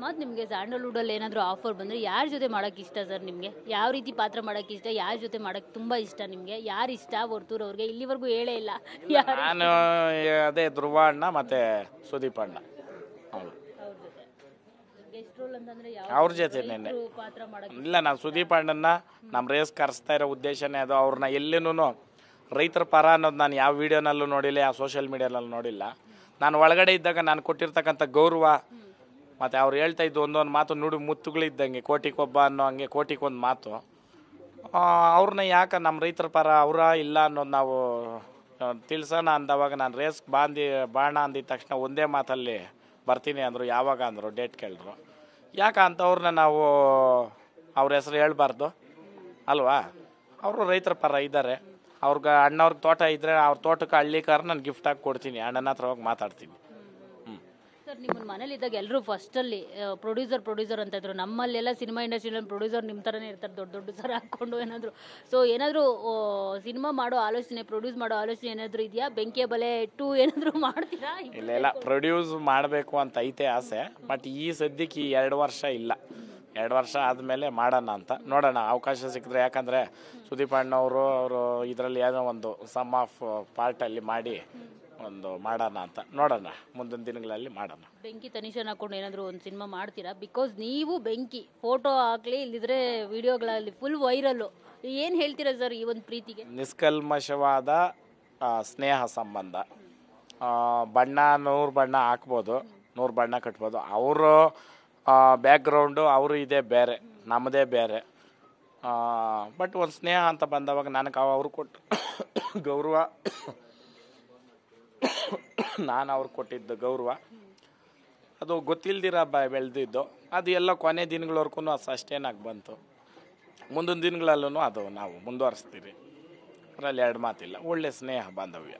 ಅಕಸ್ಮಾತ್ ನಿಮಗೆ ಸ್ಯಾಂಡಲ್ವುಡಲ್ಲಿ ಏನಾದರೂ ಆಫರ್ ಬಂದರೆ ಯಾರ ಜೊತೆ ಮಾಡೋಕ್ಕೆ ಇಷ್ಟ ಸರ್ ನಿಮಗೆ? ಯಾವ ರೀತಿ ಪಾತ್ರ ಮಾಡೋಕ್ಕೆ ಇಷ್ಟ? ಯಾರ ಜೊತೆ ಮಾಡೋಕ್ಕೆ ತುಂಬ ಇಷ್ಟ ನಿಮಗೆ? ಯಾರು ಇಷ್ಟ ವರ್ತೂರ್ ಅವ್ರಿಗೆ? ಇಲ್ಲಿವರೆಗೂ ಹೇಳೇ ಇಲ್ಲ ಯಾರು ನಾನು ಅದೇ ಧ್ರುವ ಅಣ್ಣ ಮತ್ತು ಸುದೀಪ್ ಅಣ್ಣ ಹೌದು ಅವ್ರ ಜೊತೆ ಗೆಸ್ಟ್ ರೋಲ್ ಅಂತಂದರೆ ಅವ್ರ ಜೊತೆ ನೆನ್ನೆ ಪಾತ್ರ ಮಾಡೋಕ್ಕೆ ಇಲ್ಲ. ನಾನು ಸುದೀಪ್ ಅಣ್ಣನ ನಮ್ಮ ರೇಸ್ ಕರೆಸ್ತಾ ಇರೋ ಉದ್ದೇಶನೇ ಅದು. ಅವ್ರನ್ನ ಎಲ್ಲಿನೂ ರೈತರ ಪರ ಅನ್ನೋದು ನಾನು ಯಾವ ವೀಡಿಯೋನಲ್ಲೂ ನೋಡಿಲ್ಲ, ಯಾವ ಸೋಷಿಯಲ್ ಮೀಡಿಯಾನಲ್ಲೂ ನೋಡಿಲ್ಲ. ನಾನು ಒಳಗಡೆ ಇದ್ದಾಗ ನಾನು ಕೊಟ್ಟಿರ್ತಕ್ಕಂಥ ಗೌರವ ಮತ್ತು ಅವ್ರು ಹೇಳ್ತಾ ಇದ್ದು ಒಂದೊಂದು ಮಾತು ನುಡಿ ಮುತ್ತುಗಳಿದ್ದಂಗೆ, ಕೋಟಿಗೊಬ್ಬ ಅನ್ನೋ ಹಂಗೆ ಕೋಟಿಗೊಂದು ಮಾತು. ಅವ್ರನ್ನ ಯಾಕೆ ನಮ್ಮ ರೈತರ ಪರ ಅವರ ಇಲ್ಲ ಅನ್ನೋದು ನಾವು ತಿಳಿಸೋಣ ಅಂದವಾಗ ನಾನು ರೇಸ್ ಬಾಣ ಅಂದಿದ ತಕ್ಷಣ ಒಂದೇ ಮಾತಲ್ಲಿ ಬರ್ತೀನಿ ಅಂದರು. ಯಾವಾಗ ಅಂದರು, ಡೇಟ್ ಕೇಳಿದ್ರು. ಯಾಕೆ ಅಂಥವ್ರನ್ನ ನಾವು ಅವ್ರ ಹೆಸರು ಹೇಳ್ಬಾರ್ದು ಅಲ್ವಾ? ಅವರು ರೈತರ ಪರ ಇದ್ದಾರೆ. ಅವ್ರಿಗೆ ಅಣ್ಣವ್ರಿಗೆ ತೋಟ ಇದ್ದರೆ ಅವ್ರ ತೋಟಕ್ಕೆ ಹಳ್ಳಿ ಕಾರ್ ನಾನು ಗಿಫ್ಟಾಗಿ ಕೊಡ್ತೀನಿ, ಅಣ್ಣನ ಹತ್ರ ಹೋಗಿ ಮಾತಾಡ್ತೀನಿ. ಸರ್ ನಿಮ್ಮ ಮನೇಲಿದ್ದಾಗ ಎಲ್ಲರೂ ಫಸ್ಟಲ್ಲಿ ಪ್ರೊಡ್ಯೂಸರ್ ಅಂತ ಇದ್ರು. ನಮ್ಮಲ್ಲೆಲ್ಲ ಸಿನಿಮಾ ಇಂಡಸ್ಟ್ರಿಯಲ್ಲಿ ಪ್ರೊಡ್ಯೂಸರ್ ನಿಮ್ಮ ಥರನೇ ಇರ್ತಾರೆ, ದೊಡ್ಡ ದೊಡ್ಡ ಸರ್ ಹಾಕ್ಕೊಂಡು ಏನಾದರೂ. ಸೊ ಏನಾದರೂ ಸಿನಿಮಾ ಮಾಡೋ ಆಲೋಚನೆ, ಪ್ರೊಡ್ಯೂಸ್ ಮಾಡೋ ಆಲೋಚನೆ ಏನಾದರೂ ಇದೆಯಾ? ಬೆಂಕಿಯ ಬಲೆ 2 ಏನಾದರೂ ಮಾಡ್ತೀರಾ? ಇಲ್ಲ, ಪ್ರೊಡ್ಯೂಸ್ ಮಾಡಬೇಕು ಅಂತ ಐತೆ ಆಸೆ. ಬಟ್ ಈ ಸದ್ಯಕ್ಕೆ ಈ 2 ವರ್ಷ ಇಲ್ಲ. 2 ವರ್ಷ ಆದಮೇಲೆ ಮಾಡೋಣ ಅಂತ ನೋಡೋಣ, ಅವಕಾಶ ಸಿಕ್ಕಿದ್ರೆ. ಯಾಕಂದರೆ ಸುದೀಪ್ ಅಣ್ಣವರು ಅವರು ಇದರಲ್ಲಿ ಏನೋ ಒಂದು ಸಮ್ ಆಫ್ ಪಾರ್ಟಲ್ಲಿ ಮಾಡಿ ಒಂದು ಮಾಡೋಣ ಅಂತ ನೋಡೋಣ, ಮುಂದಿನ ದಿನಗಳಲ್ಲಿ ಮಾಡೋಣ. ಬೆಂಕಿ ತನಿಷನ್ ಹಾಕೊಂಡು ಏನಾದರೂ ಒಂದು ಸಿನಿಮಾ ಮಾಡ್ತೀರಾ? ಬಿಕಾಸ್ ನೀವು ಬೆಂಕಿ ಫೋಟೋ ಹಾಕ್ಲಿ, ಇಲ್ಲಿದ್ರೆ ವಿಡಿಯೋಗಳಲ್ಲಿ ಫುಲ್ ವೈರಲ್ಲು. ಏನು ಹೇಳ್ತೀರಾ ಸರ್ ಈ ಒಂದು ಪ್ರೀತಿಗೆ? ನಿಷ್ಕಲ್ಮಶವಾದ ಸ್ನೇಹ ಸಂಬಂಧ. ಬಣ್ಣ 100 ಬಣ್ಣ ಹಾಕ್ಬೋದು, 100 ಬಣ್ಣ ಕಟ್ಬೋದು. ಅವರು ಬ್ಯಾಕ್ಗ್ರೌಂಡು ಅವರು ಇದೇ ಬೇರೆ, ನಮ್ಮದೇ ಬೇರೆ. ಬಟ್ ಒಂದು ಸ್ನೇಹ ಅಂತ ಬಂದವಾಗ ನನಗೆ ಅವ್ರು ಕೊಟ್ಟು ಗೌರವ, ನಾನು ಅವ್ರು ಕೊಟ್ಟಿದ್ದು ಗೌರವ ಅದು ಗೊತ್ತಿಲ್ದಿರ ಬೆಳೆದಿದ್ದು. ಅದು ಎಲ್ಲ ಕೊನೆ ದಿನಗಳವರೆಗೂ ಅದು ಸಸ್ಟೇನಾಗಿ ಬಂತು. ಮುಂದಿನ ದಿನಗಳಲ್ಲೂ ಅದು ನಾವು ಮುಂದುವರಿಸ್ತೀವಿ. ಅದರಲ್ಲಿ 2 ಮಾತಿಲ್ಲ. ಒಳ್ಳೆ ಸ್ನೇಹ ಬಾಂಧವ್ಯ.